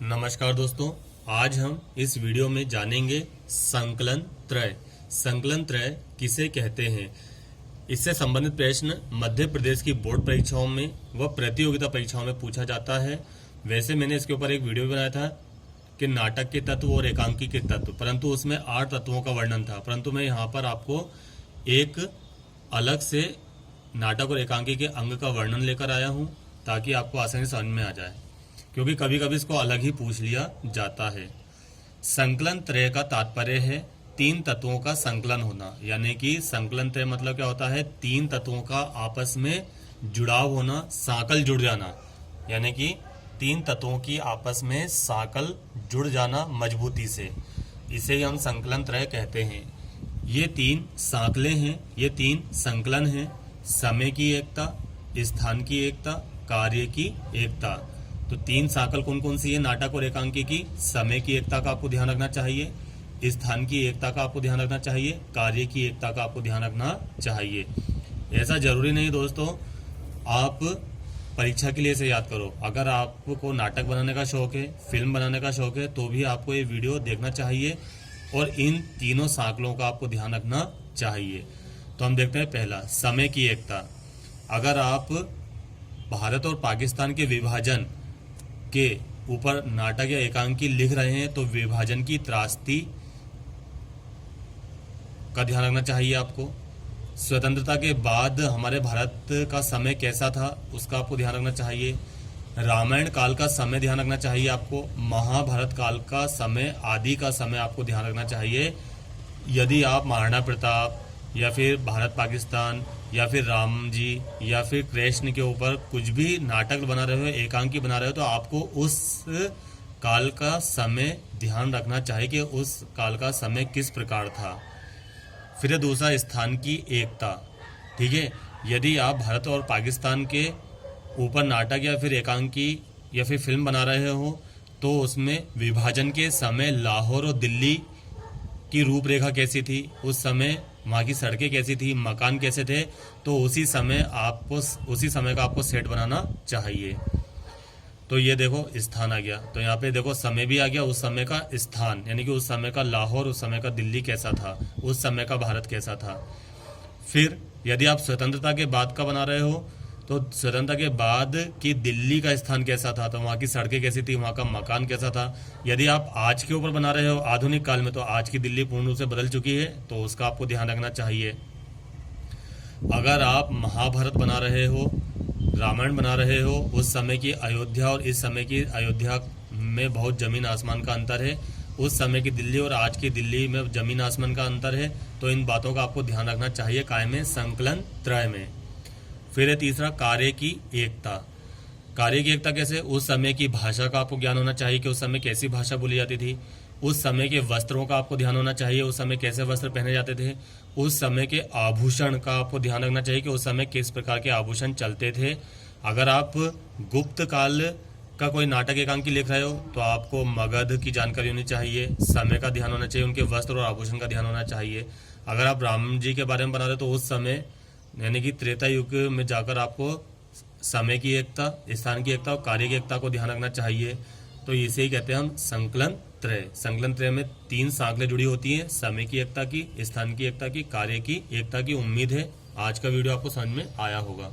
नमस्कार दोस्तों, आज हम इस वीडियो में जानेंगे संकलन त्रय। संकलन त्रय किसे कहते हैं, इससे संबंधित प्रश्न मध्य प्रदेश की बोर्ड परीक्षाओं में व प्रतियोगिता परीक्षाओं में पूछा जाता है। वैसे मैंने इसके ऊपर एक वीडियो भी बनाया था कि नाटक के तत्व और एकांकी के तत्व, परंतु उसमें 8 तत्वों का वर्णन था। परंतु मैं यहाँ पर आपको एक अलग से नाटक और एकांकी के अंग का वर्णन लेकर आया हूँ, ताकि आपको आसानी से समझ में आ जाए, क्योंकि कभी कभी इसको अलग ही पूछ लिया जाता है। संकलन त्रय का तात्पर्य है 3 तत्वों का संकलन होना, यानी कि संकलन त्रय मतलब क्या होता है, 3 तत्वों का आपस में जुड़ाव होना, साकल जुड़ जाना, यानी कि 3 तत्वों की आपस में साकल जुड़ जाना मजबूती से, इसे ही हम संकलन त्रय कहते हैं। ये 3 साकलें हैं, ये 3 संकलन हैं। समय की एकता, स्थान की एकता, कार्य की एकता। तो 3 साकल कौन कौन सी है नाटक और एकांकी की? समय की एकता का आपको ध्यान रखना चाहिए, स्थान की एकता का आपको ध्यान रखना चाहिए, कार्य की एकता का आपको ध्यान रखना चाहिए। ऐसा जरूरी नहीं दोस्तों आप परीक्षा के लिए इसे याद करो। अगर आपको नाटक बनाने का शौक है, फिल्म बनाने का शौक है, तो भी आपको ये वीडियो देखना चाहिए और इन तीनों साकलों का आपको ध्यान रखना चाहिए। तो हम देखते हैं पहला, समय की एकता। अगर आप भारत और पाकिस्तान के विभाजन के ऊपर नाटक या एकांकी लिख रहे हैं तो विभाजन की त्रासदी का ध्यान रखना चाहिए आपको। स्वतंत्रता के बाद हमारे भारत का समय कैसा था उसका आपको ध्यान रखना चाहिए। रामायण काल का समय ध्यान रखना चाहिए आपको। महाभारत काल का समय, आदि का समय आपको ध्यान रखना चाहिए। यदि आप महाराणा प्रताप या फिर भारत पाकिस्तान या फिर राम जी या फिर कृष्ण के ऊपर कुछ भी नाटक बना रहे हो, एकांकी बना रहे हो, तो आपको उस काल का समय ध्यान रखना चाहिए कि उस काल का समय किस प्रकार था। फिर दूसरा, स्थान की एकता। ठीक है, यदि आप भारत और पाकिस्तान के ऊपर नाटक या फिर एकांकी या फिर फिल्म बना रहे हो तो उसमें विभाजन के समय लाहौर और दिल्ली की रूपरेखा कैसी थी, उस समय वहाँ की सड़कें कैसी थी, मकान कैसे थे, तो उसी समय का आपको सेट बनाना चाहिए। तो ये देखो स्थान आ गया, तो यहाँ पे देखो समय भी आ गया, उस समय का स्थान, यानी कि उस समय का लाहौर, उस समय का दिल्ली कैसा था, उस समय का भारत कैसा था। फिर यदि आप स्वतंत्रता के बाद का बना रहे हो तो स्वतंत्रता के बाद की दिल्ली का स्थान कैसा था, तो वहाँ की सड़कें कैसी थी, वहाँ का मकान कैसा था। यदि आप आज के ऊपर बना रहे हो आधुनिक काल में, तो आज की दिल्ली पूर्ण रूप से बदल चुकी है, तो उसका आपको ध्यान रखना चाहिए। अगर आप महाभारत बना रहे हो, रामायण बना रहे हो, उस समय की अयोध्या और इस समय की अयोध्या में बहुत जमीन आसमान का अंतर है, उस समय की दिल्ली और आज की दिल्ली में जमीन आसमान का अंतर है, तो इन बातों का आपको ध्यान रखना चाहिए काय में, संकलन त्रय में। फिर है तीसरा, कार्य की एकता। कार्य की एकता कैसे? उस समय की भाषा का आपको ज्ञान होना चाहिए कि उस समय कैसी भाषा बोली जाती थी। उस समय के वस्त्रों का आपको ध्यान होना चाहिए, उस समय कैसे वस्त्र पहने जाते थे। उस समय के आभूषण का आपको ध्यान रखना चाहिए कि उस समय किस प्रकार के आभूषण चलते थे। अगर आप गुप्त काल का कोई नाटक एकांकी लिख रहे हो तो आपको मगध की जानकारी होनी चाहिए, समय का ध्यान होना चाहिए, उनके वस्त्र और आभूषण का ध्यान होना चाहिए। अगर आप राम जी के बारे में बना रहे हो तो उस समय यानी कि त्रेता युग में जाकर आपको समय की एकता, स्थान की एकता और कार्य की एकता को ध्यान रखना चाहिए। तो इसे ही कहते हैं हम संकलन त्रय। संकलन त्रय में 3 साकलें जुड़ी होती हैं, समय की एकता की, स्थान की एकता की, कार्य की एकता की। उम्मीद है आज का वीडियो आपको समझ में आया होगा।